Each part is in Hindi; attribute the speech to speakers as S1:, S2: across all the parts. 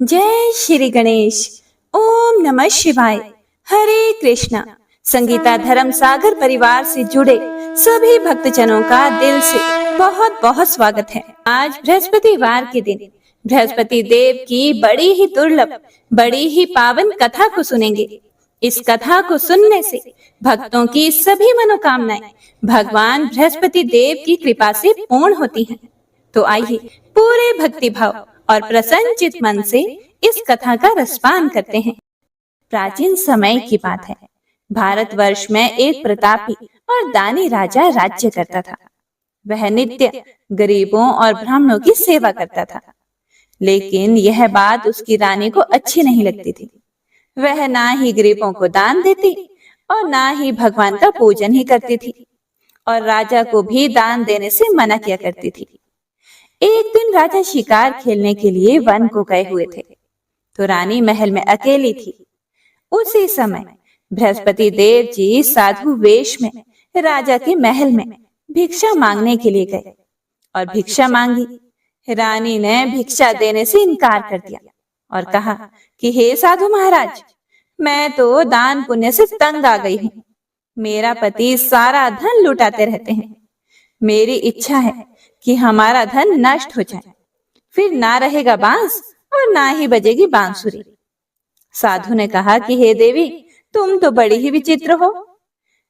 S1: जय श्री गणेश। ओम नमः शिवाय। हरे कृष्णा। संगीता धर्म सागर परिवार से जुड़े सभी भक्तजनों का दिल से बहुत बहुत स्वागत है। आज बृहस्पतिवार के दिन बृहस्पति देव की बड़ी ही दुर्लभ, बड़ी ही पावन कथा को सुनेंगे। इस कथा को सुनने से भक्तों की सभी मनोकामनाएं भगवान बृहस्पति देव की कृपा से पूर्ण होती हैं। तो आइए पूरे भक्ति भाव और प्रसन्नचित मन से इस कथा का रसपान करते हैं। प्राचीन समय की बात है। भारतवर्ष में एक प्रतापी और दानी राजा राज्य करता था। वह नित्य गरीबों और ब्राह्मणों की सेवा करता था, लेकिन यह बात उसकी रानी को अच्छी नहीं लगती थी। वह ना ही गरीबों को दान देती और ना ही भगवान का पूजन ही करती थी, और राजा को भी दान देने से मना किया करती थी। एक दिन राजा शिकार खेलने के लिए वन को गए हुए थे, तो रानी महल में अकेली थी। उसी समय बृहस्पति देव जी साधु वेश में राजा के महल में भिक्षा मांगने के लिए गए और भिक्षा मांगी। रानी ने भिक्षा देने से इनकार कर दिया और कहा कि हे साधु महाराज, मैं तो दान पुण्य से तंग आ गई हूँ। मेरा पति सारा धन लुटाते रहते हैं। मेरी इच्छा है कि हमारा धन नष्ट हो जाए, फिर ना रहेगा बांस और ना ही बजेगी बांसुरी। साधु ने कहा कि हे देवी, तुम तो बड़ी ही विचित्र हो।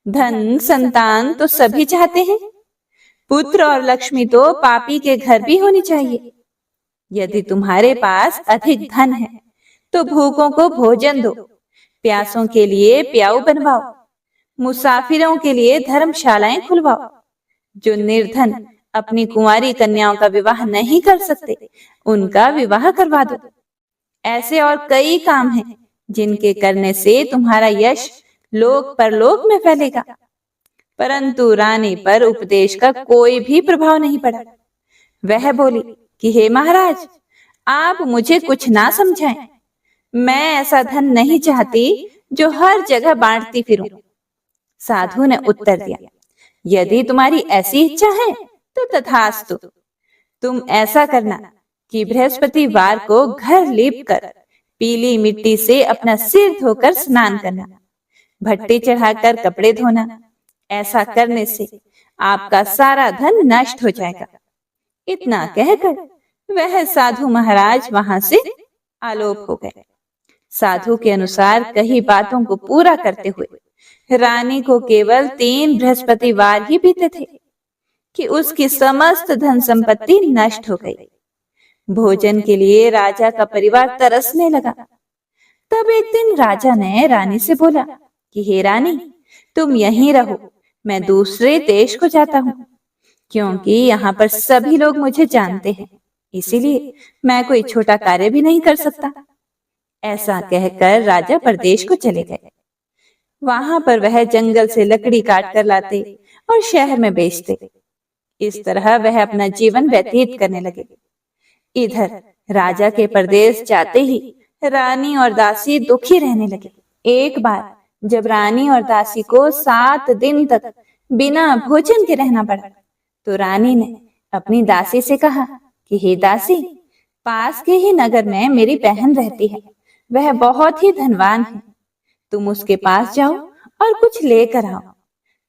S1: धन संतान तो सभी चाहते हैं, पुत्र और लक्ष्मी तो पापी के घर भी होनी चाहिए। यदि तुम्हारे पास अधिक धन है तो भूखों को भोजन दो, प्यासों के लिए प्याऊ बनवाओ, मुसाफिरों के लिए धर्मशालाएं खुलवाओ। जो निर्धन अपनी कुंवारी कन्याओं का विवाह नहीं कर सकते, उनका विवाह करवा दो। ऐसे और कई काम हैं जिनके करने से तुम्हारा यश लोक परलोक में फैलेगा। परंतु रानी पर उपदेश का कोई भी प्रभाव नहीं पड़ा। वह बोली कि हे महाराज, आप मुझे कुछ ना समझाएं। मैं ऐसा धन नहीं चाहती जो हर जगह बांटती फिरूं। साधु ने उत्तर दिया, यदि तुम्हारी ऐसी इच्छा है तो तथास्तु। तुम ऐसा करना कि बृहस्पतिवार को घर लीप कर पीली मिट्टी से अपना सिर धोकर स्नान करना, भट्टी चढ़ाकर कपड़े धोना। ऐसा करने से आपका सारा धन नष्ट हो जाएगा। इतना कहकर वह साधु महाराज वहां से आलोप हो गए। साधु के अनुसार कई बातों को पूरा करते हुए रानी को केवल 3 बृहस्पतिवार ही बीते थे कि उसकी समस्त धन संपत्ति नष्ट हो गई। भोजन के लिए राजा का परिवार तरसने लगा। तब एक दिन राजा ने रानी से बोला कि हे रानी, तुम यहीं रहो, मैं दूसरे देश को जाता हूँ, क्योंकि यहाँ पर सभी लोग मुझे जानते हैं, इसीलिए मैं कोई छोटा कार्य भी नहीं कर सकता। ऐसा कहकर राजा परदेश को चले गए। वहां पर वह जंगल से लकड़ी काट कर लाते और शहर में बेचते। इस तरह वह अपना जीवन व्यतीत करने लगे। इधर राजा के परदेश जाते ही रानी और दासी दुखी रहने लगे। एक बार जब रानी और दासी को 7 दिन तक बिना भोजन के रहना पड़ा, तो रानी ने अपनी दासी से कहा कि हे दासी, पास के ही नगर में मेरी बहन रहती है, वह बहुत ही धनवान है। तुम उसके पास जाओ और कुछ लेकर आओ,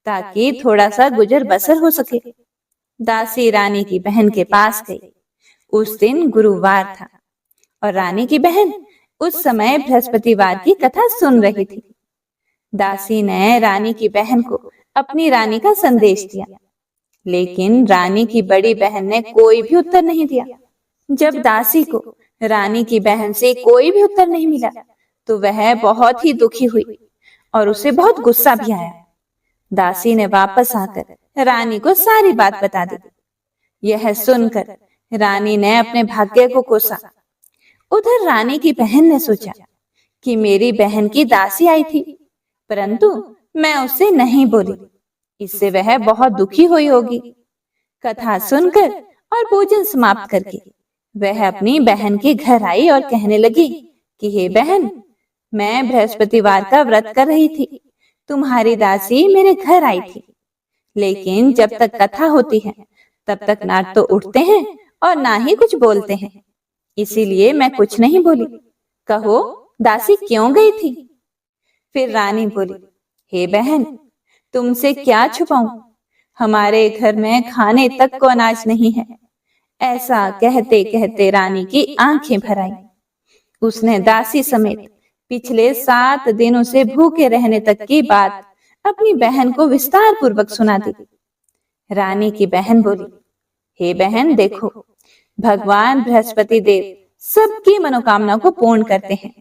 S1: ताकि थोड़ा सा गुजर बसर हो सके। दासी रानी की बहन के पास गई। उस दिन गुरुवार था और रानी की बहन उस समय बृहस्पतिवार की कथा सुन रही थी। दासी ने रानी की बहन को अपनी रानी का संदेश दिया, लेकिन रानी की बड़ी बहन ने कोई भी उत्तर नहीं दिया। जब दासी को रानी की बहन से कोई भी उत्तर नहीं मिला, तो वह बहुत ही दुखी हुई और उसे बहुत गुस्सा भी आया। दासी ने वापस आकर रानी को सारी बात बता दी। यह सुनकर रानी ने अपने भाग्य को कोसा। उधर रानी की बहन ने सोचा कि मेरी बहन की दासी आई थी, परंतु मैं उससे नहीं बोली, इससे वह बहुत दुखी हुई होगी। कथा सुनकर और भोजन समाप्त करके वह अपनी बहन के घर आई और कहने लगी कि हे बहन, मैं बृहस्पतिवार का व्रत कर रही थी, तुम्हारी दासी मेरे घर आई थी, लेकिन जब तक कथा होती है तब तक ना तो उठते हैं और ना ही कुछ बोलते हैं। इसीलिए मैं कुछ नहीं बोली। कहो, दासी क्यों गई थी? फिर रानी बोली, हे बहन, तुमसे क्या छुपाऊं? हमारे घर में खाने तक को अनाज नहीं है। ऐसा कहते कहते रानी की आंखें भर आईं। उसने दासी समेत पिछले 7 दिनों से भूखे रहने तक की बात अपनी बहन को विस्तार पूर्वक सुना दी। रानी की बहन बोली, हे बहन, देखो, भगवान बृहस्पति देव सबकी मनोकामना को पूर्ण करते हैं।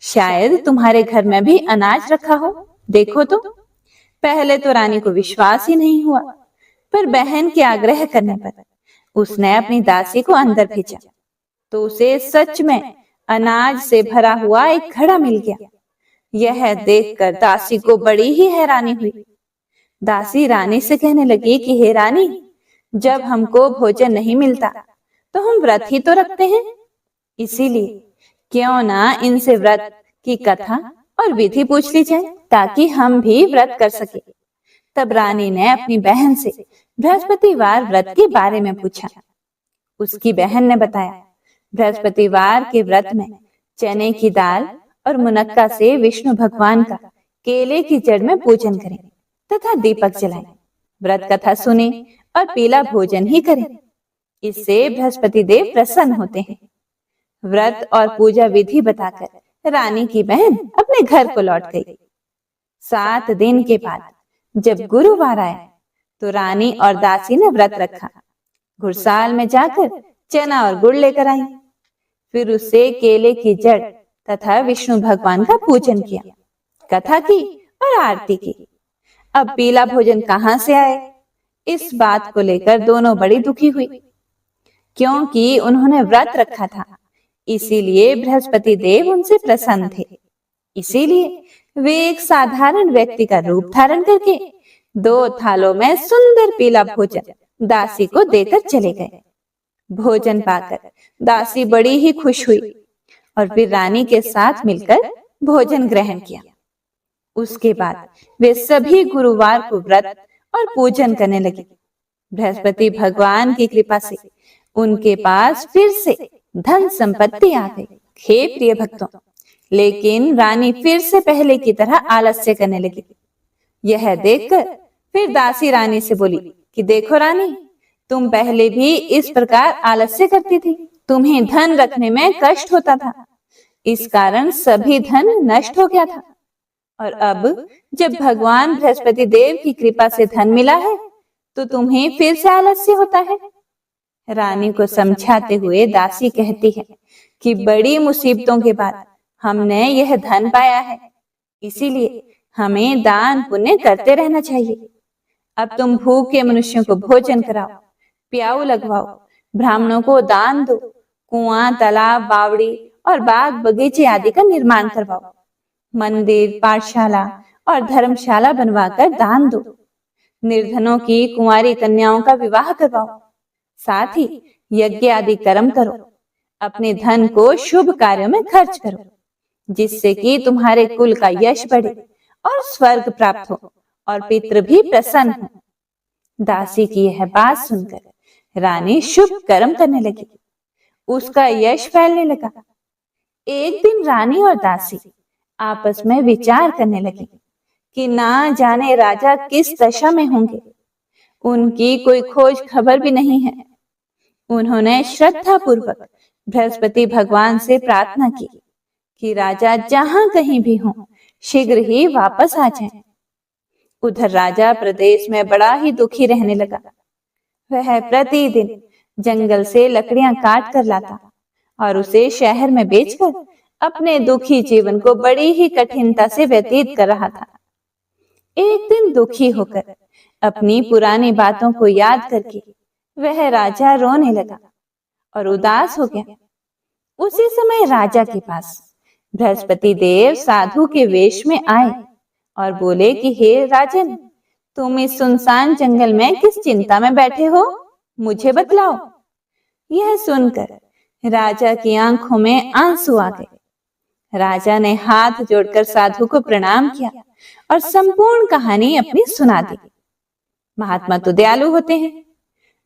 S1: शायद तुम्हारे घर में भी अनाज रखा हो, देखो तो। पहले तो रानी को विश्वास ही नहीं हुआ, पर बहन के आग्रह करने पर उसने अपनी दासी को अंदर भेजा, तो उसे सच में अनाज से भरा हुआ एक घड़ा मिल गया। यह देखकर दासी को बड़ी ही हैरानी हुई। दासी रानी से कहने लगी कि हे रानी, जब हमको भोजन नहीं मिलता तो हम व्रत ही तो रखते हैं, इसीलिए क्यों ना इनसे व्रत की कथा और विधि पूछ ली जाए, ताकि हम भी व्रत कर सके। तब रानी ने अपनी बहन से बृहस्पतिवार व्रत के बारे में पूछा। उसकी बहन ने बताया, बृहस्पतिवार के व्रत में चने की दाल और मुनक्का से विष्णु भगवान का केले की जड़ में पूजन करें तथा दीपक जलाएं, व्रत कथा सुने और पीला भोजन ही करें। इससे बृहस्पति देव प्रसन्न होते हैं। व्रत और पूजा विधि बताकर रानी की बहन अपने घर को लौट गई। 7 दिन के बाद जब गुरुवार आया तो रानी और दासी ने व्रत रखा। घुड़साल में जाकर चना और गुड़ लेकर आई। फिर उससे केले की जड़ तथा विष्णु भगवान का पूजन किया, कथा की और आरती की। अब पीला भोजन कहाँ से आए, इस बात को लेकर दोनों बड़ी दुखी हुई, क्योंकि उन्होंने व्रत रखा था। इसीलिए बृहस्पति देव उनसे प्रसन्न थे। इसीलिए वे एक साधारण व्यक्ति का रूप धारण करके 2 थालों में सुंदर पीला भोजन दासी को देकर चले गए। भोजन पाकर दासी बड़ी ही खुश हुई और फिर रानी के साथ मिलकर भोजन ग्रहण किया। उसके बाद वे सभी गुरुवार को व्रत और पूजन करने लगे। बृहस्पति भगवान की कृपा से उनके पास फिर से धन संपत्ति आ गई। हे प्रिय भक्तों, लेकिन रानी फिर से पहले की तरह आलस्य करने लगी। यह देखकर फिर दासी रानी से बोली कि देखो रानी, तुम पहले भी इस प्रकार आलस्य करती थी। तुम्हें धन रखने में कष्ट होता था, इस कारण सभी धन नष्ट हो गया था। और अब जब भगवान बृहस्पति देव की कृपा से धन मिला है तो तुम्हें फिर से आलस्य होता है। रानी को समझाते हुए दासी कहती है कि बड़ी मुसीबतों के बाद हमने यह धन पाया है, इसीलिए हमें दान पुण्य करते रहना चाहिए। अब तुम भूखे मनुष्यों को भोजन कराओ, प्याऊ लगवाओ, ब्राह्मणों को दान दो, कुआं, तालाब, बावड़ी और बाग बगीचे आदि का निर्माण करवाओ, मंदिर, पाठशाला और धर्मशाला बनवाकर दान दो, निर्धनों की कुंवारी कन्याओं का विवाह करवाओ, साथ ही यज्ञ आदि कर्म करो, अपने धन को शुभ कार्यों में खर्च करो, जिससे कि तुम्हारे कुल का यश बढ़े और स्वर्ग प्राप्त हो और पितृ भी प्रसन्न हो। दासी की यह बात सुनकर रानी शुभ कर्म करने लगी। उसका यश फैलने लगा। एक दिन रानी और दासी आपस में विचार करने लगी कि ना जाने राजा किस दशा में होंगे। उनकी कोई खोज खबर भी नहीं है। उन्होंने श्रद्धा पूर्वक बृहस्पति भगवान से प्रार्थना की कि राजा जहां कहीं भी हों, शीघ्र ही वापस आ जाएं। उधर राजा प्रदेश में बड़ा ही दुखी रहने लगा। वह प्रतिदिन जंगल से लकड़ियां काट कर लाता और उसे शहर में बेचकर अपने दुखी जीवन को बड़ी ही कठिनता से व्यतीत कर रहा था। एक दिन दुखी होकर अपनी पुरानी बातों को याद करके वह राजा रोने लगा और उदास हो गया। उसी समय राजा के पास बृहस्पति देव साधु के वेश में आए और बोले कि हे राजन, तुम इस सुनसान जंगल में किस चिंता में बैठे हो, मुझे बतलाओ। यह सुनकर राजा की आंखों में आंसू आ गए। राजा ने हाथ जोड़कर साधु को प्रणाम किया और संपूर्ण कहानी अपनी सुना दी। महात्मा तो दयालु होते हैं।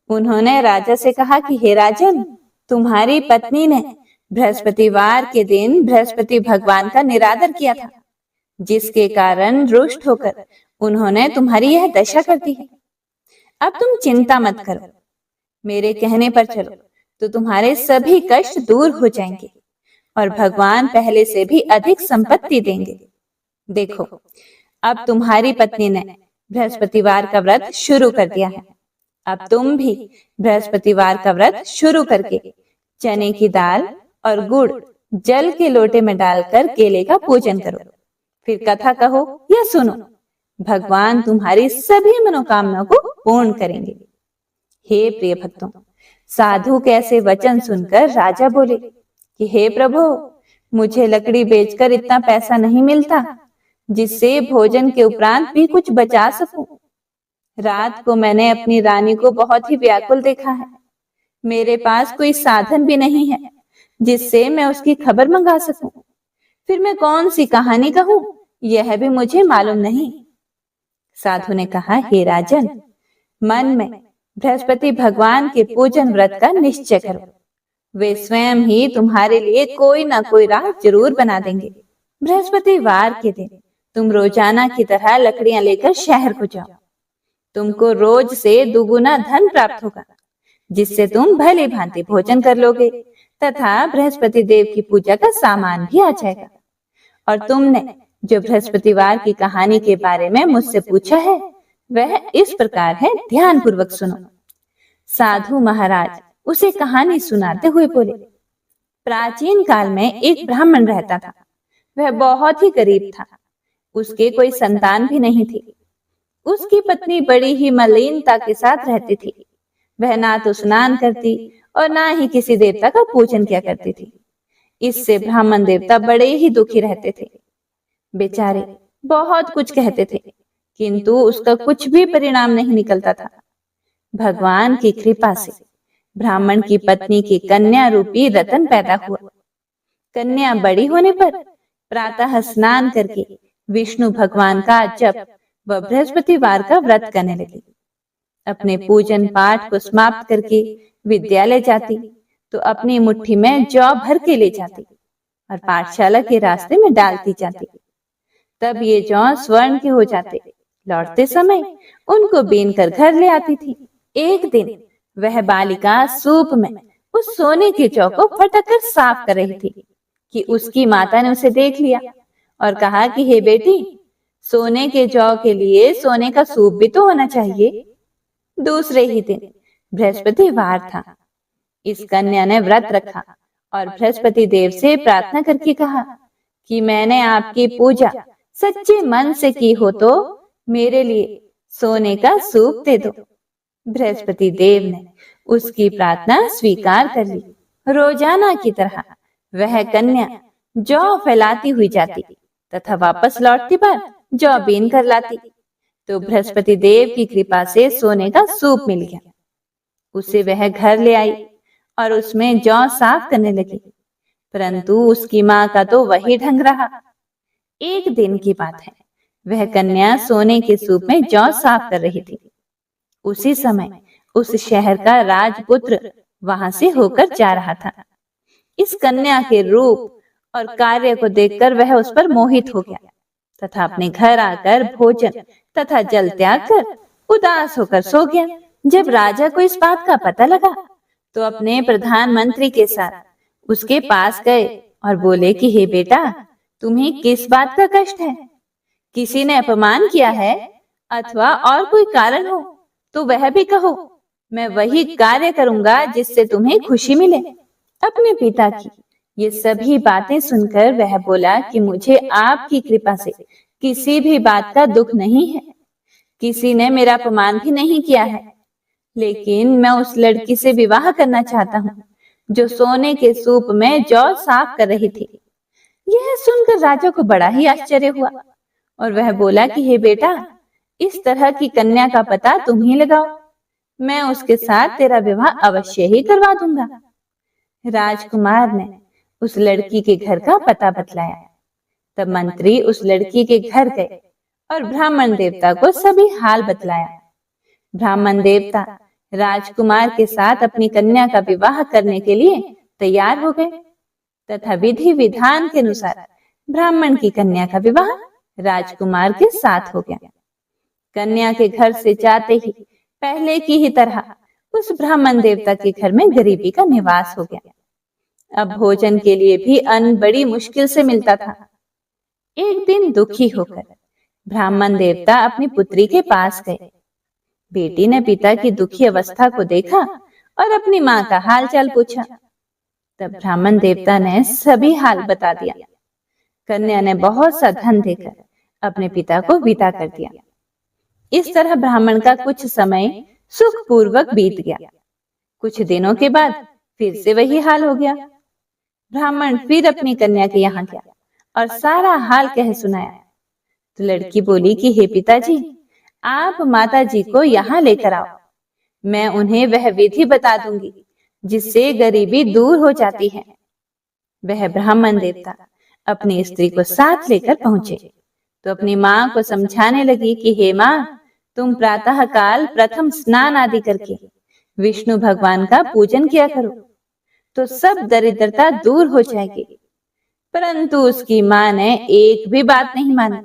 S1: उन्होंने राजा से कहा कि हे राजन, तुम्हारी पत्नी ने बृहस्पतिवार के दिन बृहस्पति भगवान का निरादर किया था, जिसके कारण रुष्ट होकर उन्होंने तुम्हारी यह दशा कर दी है। अब तुम चिंता मत करो, मेरे कहने पर चलो तो तुम्हारे सभी कष्ट दूर हो जाएंगे और भगवान पहले से भी अधिक संपत्ति देंगे। देखो, अब तुम्हारी पत्नी ने बृहस्पतिवार का व्रत शुरू कर दिया है। अब तुम भी बृहस्पतिवार का व्रत शुरू करके चने की दाल और गुड़ जल के लोटे में डालकर केले का पूजन करो, फिर कथा कहो या सुनो। भगवान तुम्हारी सभी मनोकामनाओं को पूर्ण करेंगे। हे प्रिय भक्तों, साधु के ऐसे वचन सुनकर राजा बोले कि हे प्रभु, मुझे लकड़ी बेचकर इतना पैसा नहीं मिलता जिससे भोजन के उपरांत भी कुछ बचा सकूं। रात को मैंने अपनी रानी को बहुत ही व्याकुल देखा है। मेरे पास कोई साधन भी नहीं है जिससे मैं उसकी खबर मंगा सकूं। फिर मैं कौन सी कहानी कहूं, यह भी मुझे मालूम नहीं। साधु ने कहा, हे राजन, मन में बृहस्पति भगवान के पूजन व्रत का निश्चय करो। वे स्वयं ही तुम्हारे लिए कोई ना कोई राह जरूर बना देंगे। बृहस्पतिवार के दिन तुम रोजाना की तरह लकड़ियां लेकर शहर को जाओ। तुमको रोज से दुगुना धन प्राप्त होगा, जिससे तुम भली भांति भोजन कर लोगे तथा बृहस्पति देव की पूजा का सामान भी आ जाएगा। और तुमने जो बृहस्पतिवार की कहानी के बारे में मुझसे पूछा है, वह इस प्रकार है, ध्यान पूर्वक सुनो। साधु महाराज उसे कहानी सुनाते हुए बोले, प्राचीन काल में एक ब्राह्मण रहता था। वह बहुत ही गरीब था। उसके कोई संतान भी नहीं थी। उसकी पत्नी बड़ी ही मलिनता के साथ रहती थी। वह ना तो स्नान करती और ना ही किसी देवता का पूजन किया करती थी। इससे ब्राह्मण देवता बड़े ही दुखी रहते थे। बेचारे बहुत कुछ कहते थे, किंतु उसका कुछ भी परिणाम नहीं निकलता था। भगवान की कृपा से ब्राह्मण की पत्नी की कन्या रूपी रतन पैदा हुआ। कन्या बड़ी होने पर प्रातः स्नान करके विष्णु भगवान का जप व बृहस्पतिवार का व्रत करने लगी। अपने पूजन पाठ को समाप्त करके विद्यालय जाती तो अपनी मुट्ठी में जौ भर के ले जाती और पाठशाला के रास्ते में डालती जाती। तब ये जौ स्वर्ण के हो जाते। लौटते समय उनको बीन कर घर ले आती थी। एक दिन वह बालिका सूप में उस सोने के जौ को फटक कर साफ कर रही थी कि उसकी माता ने उसे देख लिया और कहा कि हे बेटी, सोने के जौ के लिए सोने का सूप भी तो होना चाहिए। दूसरे ही दिन बृहस्पतिवार था। इस कन्या ने व्रत रखा और बृहस्पति देव से प्रार्थना करके कहा कि मैंने आपकी पूजा सच्चे मन से की हो तो मेरे लिए सोने का सूप दे दो। बृहस्पति देव ने उसकी प्रार्थना स्वीकार कर ली। रोजाना की तरह वह कन्या जौ फैलाती हुई जाती तथा वापस लौटती पर जौ बीन कर लाती। तो बृहस्पति देव की कृपा से सोने का सूप मिल गया। उसे वह घर ले आई और उसमें जौ साफ करने लगी, परंतु उसकी माँ का तो वही ढंग रहा। एक दिन की बात है, वह कन्या सोने के सूप में जौ साफ कर रही थी। उसी समय उस शहर का राजपुत्र वहां से होकर जा रहा था। इस कन्या के रूप और कार्य को देखकर वह उस पर मोहित हो गया तथा अपने घर आकर भोजन तथा जल त्याग कर उदास होकर सो गया। जब राजा को इस बात का पता लगा तो अपने प्रधानमंत्री के साथ उसके पास गए और बोले कि हे बेटा, तुम्हें किस बात का कष्ट है? किसी ने अपमान किया है अथवा और कोई कारण हो तो वह भी कहो। मैं वही कार्य करूंगा जिससे तुम्हें खुशी मिले। अपने पिता की ये सभी बातें सुनकर वह बोला कि मुझे आपकी कृपा से किसी भी बात का दुख नहीं है। किसी ने मेरा अपमान भी नहीं किया है, लेकिन मैं उस लड़की से विवाह करना चाहता हूँ जो सोने के सूप में जौ साफ कर रही थी। यह सुनकर राजा को बड़ा ही आश्चर्य हुआ और वह बोला कि हे बेटा, इस तरह की कन्या का पता तुम ही लगाओ, मैं उसके साथ तेरा विवाह अवश्य ही करवा दूंगा। राजकुमार ने उस लड़की के घर का पता बतलाया। तब मंत्री उस लड़की के घर गए और ब्राह्मण देवता को सभी हाल बतलाया। ब्राह्मण देवता राजकुमार के साथ अपनी कन्या का विवाह करने के लिए तैयार हो गए तथा विधि विधान के अनुसार ब्राह्मण की कन्या का विवाह राजकुमार के साथ हो गया। कन्या के घर से जाते ही पहले की ही तरह उस ब्राह्मण देवता के घर में गरीबी का निवास हो गया। अब भोजन के लिए भी अन्न बड़ी मुश्किल से मिलता था। एक दिन दुखी होकर ब्राह्मण देवता अपनी पुत्री के पास गए। बेटी ने पिता की दुखी अवस्था को देखा और अपनी माँ का हालचाल पूछा। तब ब्राह्मण देवता ने सभी हाल बता दिया। कन्या ने बहुत सा धन देकर अपने पिता को विदा कर दिया। इस तरह ब्राह्मण का कुछ समय सुखपूर्वक बीत गया। कुछ दिनों के बाद फिर से वही हाल हो गया। ब्राह्मण फिर अपनी कन्या के यहाँ गया और सारा हाल कह सुनाया। तो लड़की बोली कि हे पिताजी, आप माता जी को यहाँ लेकर आओ। मैं उन्हें वह विधि बता दूंगी जिससे गरीबी दूर हो जाती है। वह ब्राह्मण देवता अपनी स्त्री को साथ लेकर पहुंचे तो अपनी माँ को समझाने लगी कि हे माँ, तुम प्रातः काल प्रथम स्नान आदि करके विष्णु भगवान का पूजन किया करो तो सब दरिद्रता दूर हो जाएगी। परंतु उसकी माँ ने एक भी बात नहीं मानी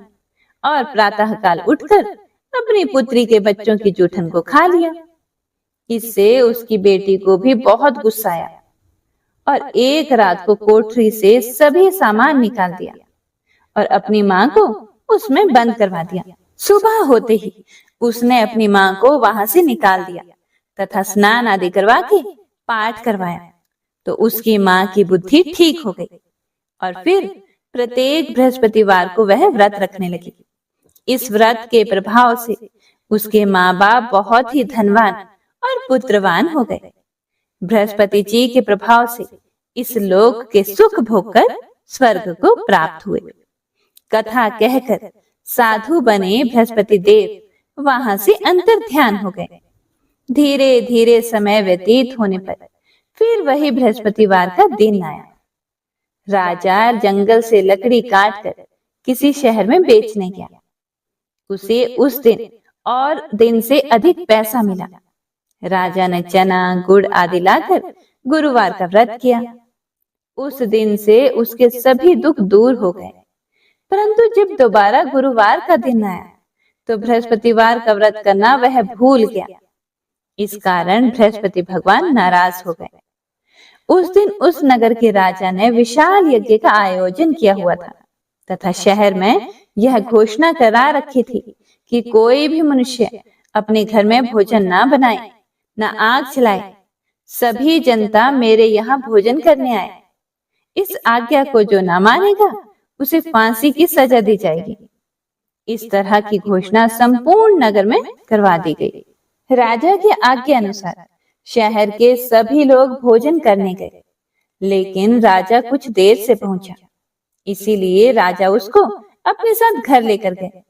S1: और प्रातः काल उठकर अपनी पुत्री के बच्चों की जूठन को खा लिया। इससे उसकी बेटी को भी बहुत गुस्सा आया और एक रात को कोठरी से सभी सामान निकाल दिया और अपनी माँ को उसमें बंद करवा दिया। सुबह होते ही उसने अपनी माँ को वहां से निकाल दिया तथा स्नान आदि करवा के पाठ करवाया तो उसकी माँ की बुद्धि ठीक हो गई और फिर प्रत्येक बृहस्पतिवार को वह व्रत रखने लगी। इस व्रत के प्रभाव से उसके माँ बाप बहुत ही धनवान और पुत्रवान हो गए। बृहस्पति जी के प्रभाव से इस लोक के सुख भोगकर स्वर्ग को प्राप्त हुए। कथा कहकर साधु बने बृहस्पति देव वहां से अंतर ध्यान हो गए। धीरे धीरे समय व्यतीत होने पर फिर वही बृहस्पतिवार का दिन आया। राजा जंगल से लकड़ी काट कर किसी शहर में बेचने गया। उसे उस दिन और दिन से अधिक पैसा मिला। राजा ने चना गुड़ आदि लाकर गुरुवार का व्रत किया। उस दिन से उसके सभी दुख दूर हो गए। परंतु जब दोबारा गुरुवार का दिन आया तो बृहस्पतिवार का व्रत करना वह भूल गया। इस कारण बृहस्पति भगवान नाराज हो गए। उस दिन उस नगर के राजा ने विशाल यज्ञ का आयोजन किया हुआ था तथा शहर में यह घोषणा करा रखी थी कि कोई भी मनुष्य अपने घर में भोजन ना बनाए, न आग जलाए। सभी जनता मेरे यहाँ भोजन करने आए। इस आज्ञा को जो ना मानेगा उसे फांसी की सजा दी जाएगी। इस तरह की घोषणा संपूर्ण नगर में करवा दी गई। राजा की आज्ञा अनुसार शहर के सभी लोग भोजन करने गए, लेकिन राजा कुछ देर से पहुंचा। इसीलिए राजा उसको अपने साथ घर लेकर गए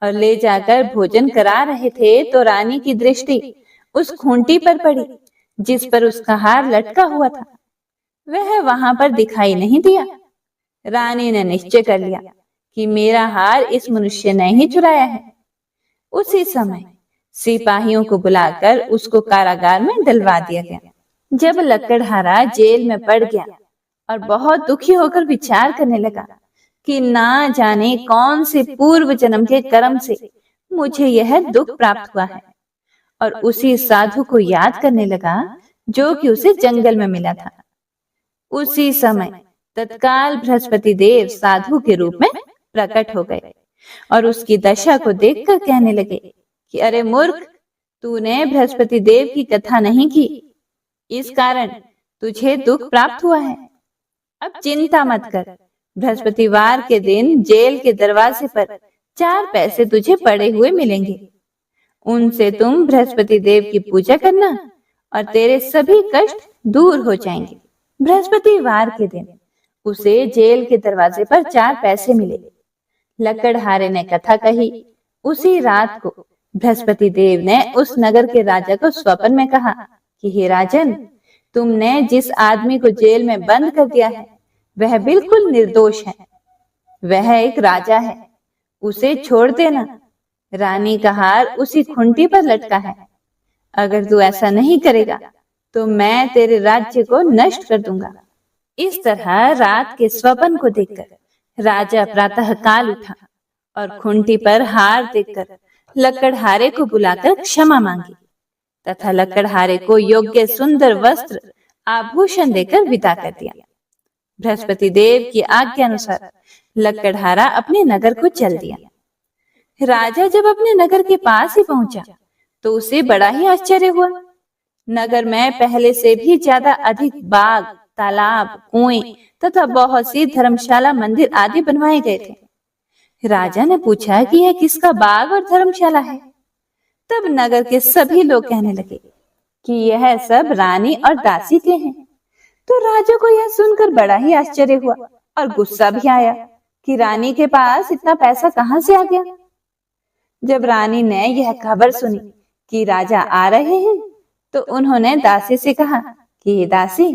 S1: और ले जाकर भोजन करा रहे थे तो रानी की दृष्टि उस खूंटी पर पड़ी जिस पर उसका हार लटका हुआ था। वह वहां पर दिखाई नहीं दिया। रानी ने निश्चय कर लिया कि मेरा हार इस मनुष्य ने ही चुराया है। उसी समय सिपाहियों को बुलाकर उसको कारागार में डलवा दिया गया। जब लकड़हारा जेल में पड़ गया और बहुत दुखी होकर विचार करने लगा कि ना जाने कौन से पूर्व जन्म के कर्म से मुझे यह दुख प्राप्त हुआ है, और उसी साधु को याद करने लगा जो कि उसे जंगल में मिला था। उसी समय तत्काल बृहस्पति देव साधु के रूप में प्रकट हो गए और उसकी दशा को देखकर कहने लगे कि अरे मूर्ख, तूने बृहस्पति देव की कथा नहीं की, इस कारण तुझे दुख प्राप्त हुआ है। अब चिंता मत कर, बृहस्पतिवार के दिन जेल के दरवाजे पर 4 पैसे तुझे पड़े हुए मिलेंगे। उनसे तुम बृहस्पति देव की पूजा करना और तेरे सभी कष्ट दूर हो जाएंगे। बृहस्पतिवार के दिन उसे जेल के दरवाजे पर 4 पैसे मिले। लकड़हारे ने कथा कही। उसी रात को बृहस्पति देव ने उस नगर के राजा को स्वप्न में कहा कि हे राजन, तुमने जिस आदमी को जेल में बंद कर दिया है वह बिल्कुल निर्दोष है। वह एक राजा है, उसे छोड़ देना। रानी का हार उसी खूंटी पर लटका है। अगर तू ऐसा नहीं करेगा तो मैं तेरे राज्य को नष्ट कर दूंगा। इस तरह रात के स्वप्न को देखकर राजा प्रातः काल उठा और खूंटी पर हार देखकर लकड़हारे को बुलाकर क्षमा मांगी तथा लकड़हारे को योग्य सुंदर वस्त्र आभूषण देकर विदा कर दिया। बृहस्पति देव की आज्ञा अनुसार लकड़हारा अपने नगर को चल दिया। राजा जब अपने नगर के पास ही पहुंचा तो उसे बड़ा ही आश्चर्य हुआ। नगर में पहले से भी ज्यादा अधिक बाग, तालाब, कुएं तथा बहुत सी धर्मशाला, मंदिर आदि बनवाए गए थे। राजा ने पूछा कि यह किसका बाग और धर्मशाला है। तब नगर के सभी लोग कहने लगे कि यह सब रानी और दासी के हैं। तो राजा को यह सुनकर बड़ा ही आश्चर्य हुआ और गुस्सा भी आया कि रानी के पास इतना पैसा कहां से आ गया। जब रानी ने यह खबर सुनी कि राजा आ रहे हैं तो उन्होंने दासी से कहा कि दासी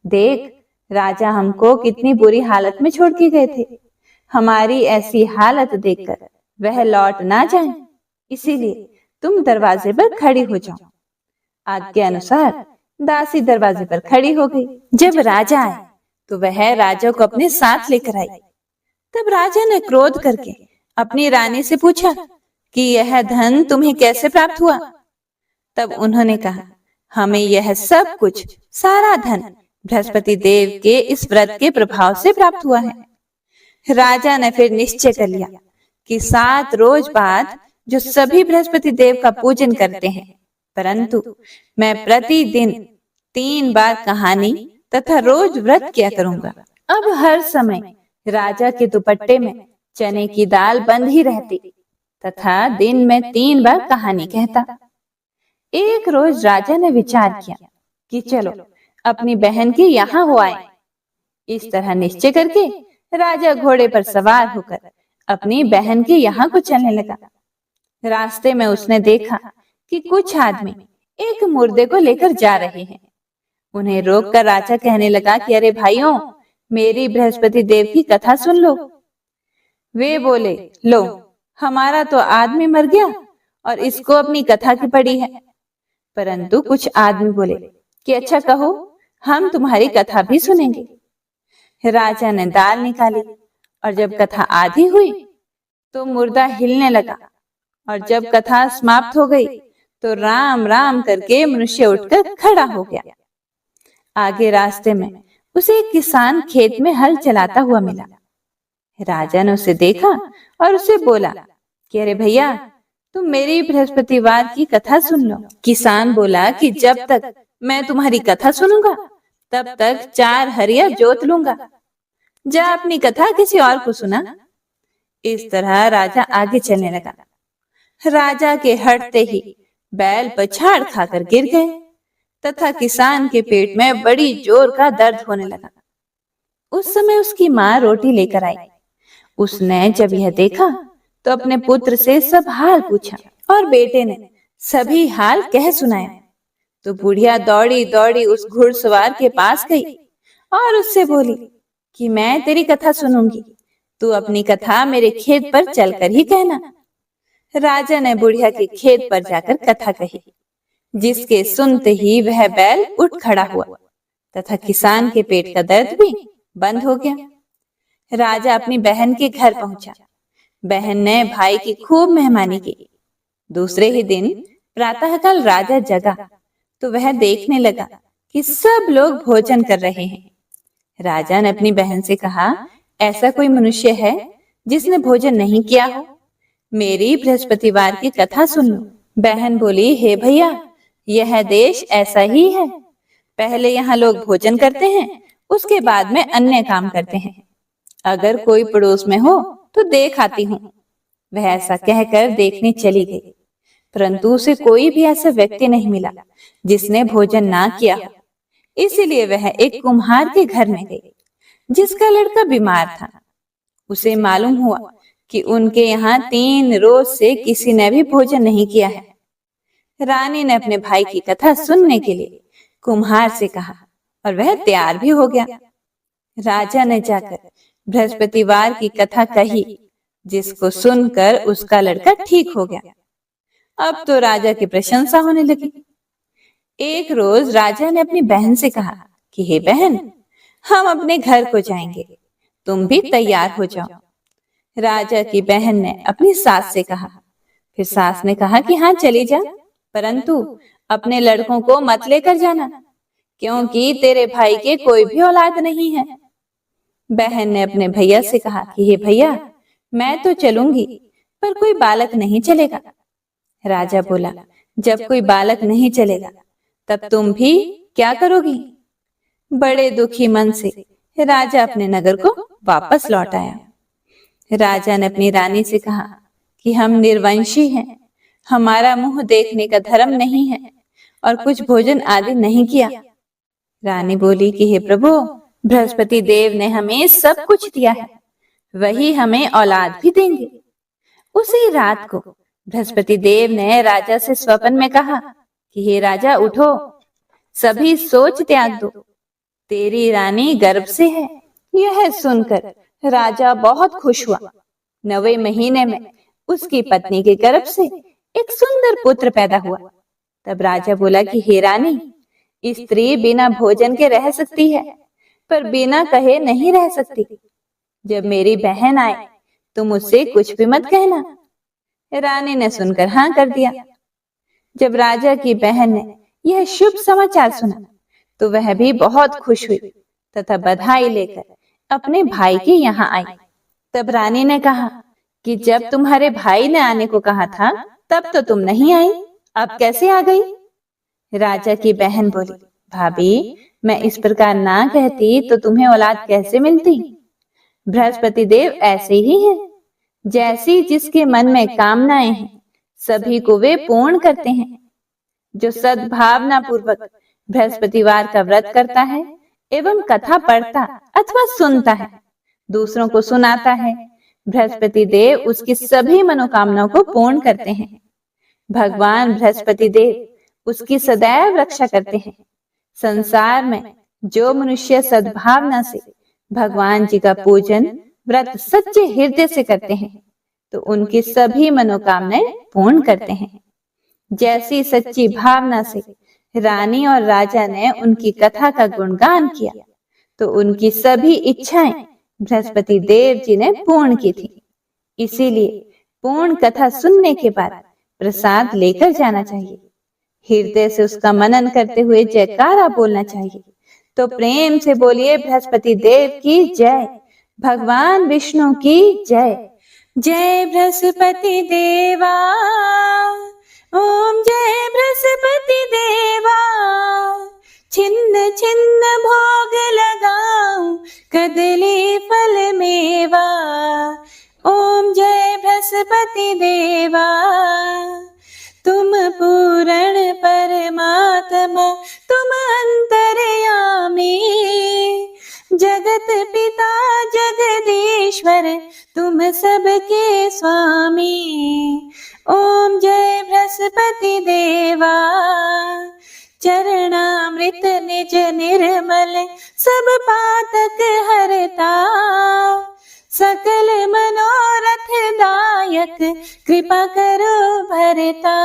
S1: देख, राजा हमको कितनी बुरी हालत में छोड़ के गए थे। हमारी ऐसी हालत देखकर वह लौट ना जाए, इसीलिए तुम दरवाजे पर खड़ी हो जाओ। आज्ञा अनुसार दासी दरवाजे पर खड़ी हो गई। जब राजा आए तो वह राजा को अपने साथ लेकर आई। तब राजा ने क्रोध करके अपनी रानी से पूछा कि यह धन तुम्हें कैसे प्राप्त हुआ। तब उन्होंने कहा, हमें यह सब कुछ, सारा धन बृहस्पति देव के इस व्रत के प्रभाव से प्राप्त हुआ है। राजा ने फिर निश्चय कर लिया कि 7 रोज बाद जो सभी बृहस्पति देव का पूजन करते हैं, परंतु मैं प्रतिदिन 3 बार कहानी तथा रोज व्रत किया करूंगा। अब हर समय राजा के दुपट्टे में चने की दाल बंद ही रहती तथा दिन में 3 बार कहानी कहता। एक रोज राजा ने विचार किया कि चलो अपनी बहन के यहाँ हो आए। इस तरह निश्चय करके राजा घोड़े पर सवार होकर अपनी बहन के यहाँ को चलने लगा। रास्ते में उसने देखा कि कुछ आदमी एक मुर्दे को लेकर जा रहे हैं। उन्हें रोककर राजा कहने लगा कि अरे भाइयों, मेरी बृहस्पति देव की कथा सुन लो। वे बोले, लो, हमारा तो आदमी मर गया और इसको अपनी कथा की पड़ी है। परंतु कुछ आदमी बोले कि अच्छा कहो, हम तुम्हारी कथा भी सुनेंगे। राजा ने दाल निकाली और जब कथा आधी हुई तो मुर्दा हिलने लगा और जब कथा समाप्त हो गई तो राम राम करके मनुष्य उठकर खड़ा हो गया। आगे रास्ते में उसे एक किसान खेत में हल चलाता हुआ मिला। राजा ने उसे देखा और उसे बोला कि अरे भैया, तुम मेरी बृहस्पतिवार की कथा सुन लो। किसान बोला कि जब तक मैं तुम्हारी कथा सुनूंगा तब तक 4 हरिया जोत लूंगा। जा अपनी कथा किसी और को सुना। इस तरह राजा आगे चलने लगा। राजा के हटते ही बैल पछाड़ खाकर गिर गए तथा किसान के पेट में बड़ी जोर का दर्द होने लगा। उस समय उसकी माँ रोटी लेकर आई। उसने जब यह देखा तो अपने पुत्र से सब हाल पूछा और बेटे ने सभी हाल कह सुनाया। तो बुढ़िया दौड़ी दौड़ी उस घुड़सवार के पास गई और उससे बोली कि मैं तेरी कथा सुनूंगी, तू अपनी कथा मेरे खेत पर चलकर ही कहना। राजा ने बुढ़िया के खेत पर जाकर कथा कही, जिसके सुनते ही वह बैल उठ खड़ा हुआ तथा किसान के पेट का दर्द भी बंद हो गया। राजा अपनी बहन के घर पहुंचा। बहन ने भाई की खूब मेहमानी की। दूसरे ही दिन प्रातःकाल राजा जगा तो वह देखने लगा कि सब लोग भोजन कर रहे हैं। राजा ने अपनी बहन से कहा, ऐसा कोई मनुष्य है जिसने भोजन नहीं किया हो? मेरी बृहस्पतिवार की कथा सुन लो। बहन बोली, हे भैया, यह देश ऐसा ही है। पहले यहाँ लोग भोजन करते हैं, उसके बाद में अन्य काम करते हैं। अगर कोई पड़ोस में हो तो देख आती हूँ। वह ऐसा कहकर देखने चली गई, परंतु उसे कोई भी ऐसा व्यक्ति नहीं मिला जिसने भोजन ना किया हो। इसीलिए वह एक कुम्हार के घर में गई, जिसका लड़का बीमार था। उसे मालूम हुआ कि उनके यहाँ 3 रोज से किसी ने भी भोजन नहीं किया है। रानी ने अपने भाई की कथा सुनने के लिए कुम्हार से कहा और वह तैयार भी हो गया। राजा ने जाकर बृहस्पतिवार की कथा कही, जिसको सुनकर उसका लड़का ठीक हो गया। अब तो राजा की प्रशंसा होने लगी। एक रोज राजा ने अपनी बहन से कहा कि हे बहन, हम अपने घर को जाएंगे, तुम भी तैयार हो जाओ। राजा की बहन ने अपनी सास से कहा। फिर सास ने कहा कि हाँ चली जा, परंतु अपने लड़कों को मत लेकर जाना, क्योंकि तेरे भाई के कोई भी औलाद नहीं है। बहन ने अपने भैया से कहा कि हे भैया, मैं तो चलूंगी, पर कोई बालक नहीं चलेगा। राजा बोला, जब कोई बालक नहीं चलेगा तब तुम भी क्या करोगी? बड़े दुखी मन से राजा अपने नगर को वापस लौट आया। राजा ने अपनी रानी से कहा कि हम निर्वंशी हैं, हमारा मुंह देखने का धर्म नहीं है और कुछ भोजन आदि नहीं किया। रानी बोली कि हे प्रभु, बृहस्पति देव ने हमें सब कुछ दिया है, वही हमें औलाद भी देंगे। उसी रात को बृहस्पति देव ने राजा से स्वप्न में कहा कि हे राजा उठो, सभी सोच त्याग दो, तेरी रानी गर्भ से है। यह सुनकर राजा बहुत खुश हुआ। 9वें महीने में उसकी पत्नी के गर्भ से एक सुंदर पुत्र पैदा हुआ। तब राजा बोला कि हे रानी, स्त्री बिना भोजन के रह सकती है, पर बिना कहे नहीं रह सकती। जब मेरी बहन आए तुम उससे कुछ भी मत कहना। रानी ने सुनकर हाँ कर दिया। जब राजा की बहन ने यह शुभ समाचार सुना तो वह भी बहुत खुश हुई तथा बधाई लेकर अपने भाई के यहाँ आई। तब रानी ने कहा कि जब तुम्हारे भाई ने आने को कहा था तब तो तुम नहीं आई, अब कैसे आ गई? राजा की बहन बोली, भाभी, मैं इस प्रकार ना कहती तो तुम्हें औलाद कैसे मिलती? बृहस्पति देव ऐसे ही हैं, जैसी जिसके मन में कामनाएं हैं सभी को वे पूर्ण करते हैं। जो सद्भावना पूर्वक बृहस्पतिवार का व्रत करता है एवं कथा पढ़ता अथवा सुनता है, दूसरों को सुनाता है, बृहस्पति देव उसकी सभी मनोकामनाओं को पूर्ण करते हैं। भगवान बृहस्पति देव उसकी सदैव रक्षा करते हैं। संसार में जो मनुष्य सद्भावना से भगवान जी का पूजन व्रत सच्चे हृदय से करते हैं तो उनकी सभी मनोकामनाएं पूर्ण करते हैं। जैसी सच्ची भावना से रानी और राजा ने उनकी कथा का गुणगान किया तो उनकी सभी इच्छाएं बृहस्पति देव जी ने पूर्ण की थी। इसीलिए पूर्ण कथा सुनने के बाद प्रसाद लेकर जाना चाहिए, हृदय से उसका मनन करते हुए जयकारा बोलना चाहिए। तो प्रेम से बोलिए, बृहस्पति देव की जय, भगवान विष्णु की जय। जय बृहस्पति देवा, ओम जय बृहस्पति देवा। छिन्न छिन्न भोग लगाऊं कदली फल मेवा। ओम जय बृहस्पति देवा, तुम पूर्ण परमात्मा, तुम अंतर्यामी, जगत पिता जगदीश्वर, तुम सबके स्वामी। ओम जय बृहस्पति देवा, चरणामृत निज निर्मल, सब पातक हरता, सकल मनोरथ दायक, कृपा करो भरता।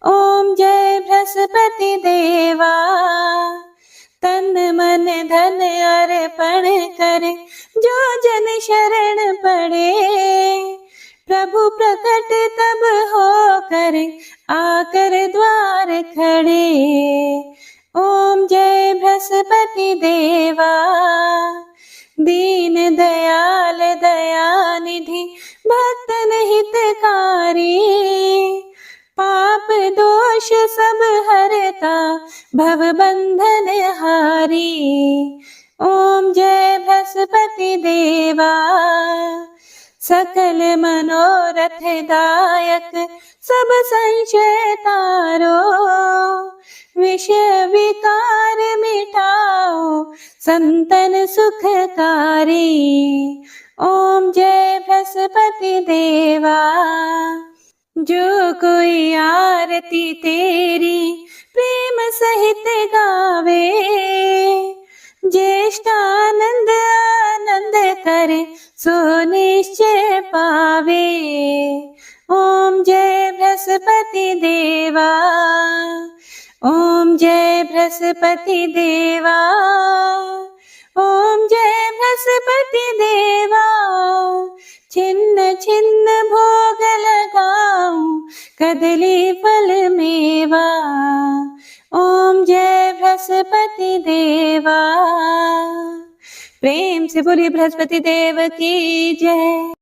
S1: ओम जय बृहस्पति देवा, तन मन धन अर्पण कर, जो जन शरण पड़े, प्रभु प्रकट तब होकर, आकर द्वार खड़े। ओम जय बृहस्पति देवा, दीन दयाल दयानिधि, भक्तन हितकारी, पाप दोष सब हरता, भव बंधन हारी। ओम जय बृहस्पति देवा, सकल मनोरथ दायक, सब संशय तारो, विषय विकार मिटाओ, संतन सुखकारी। ओम जय बृहस्पति देवा, जो कोई आरती तेरी प्रेम सहित गावे, ज्येष्ठानंद आनंद करे, सो निश्चय पावे। ओम जय बृहस्पति देवा, ओम बृहस्पति देवा, ओम जय बृहस्पति देवा। छिन्न छिन्न भोग लगाऊं कदली फल मेवा, ओम जय बृहस्पति देवा। प्रेम से बोलिए बृहस्पति देव की जय।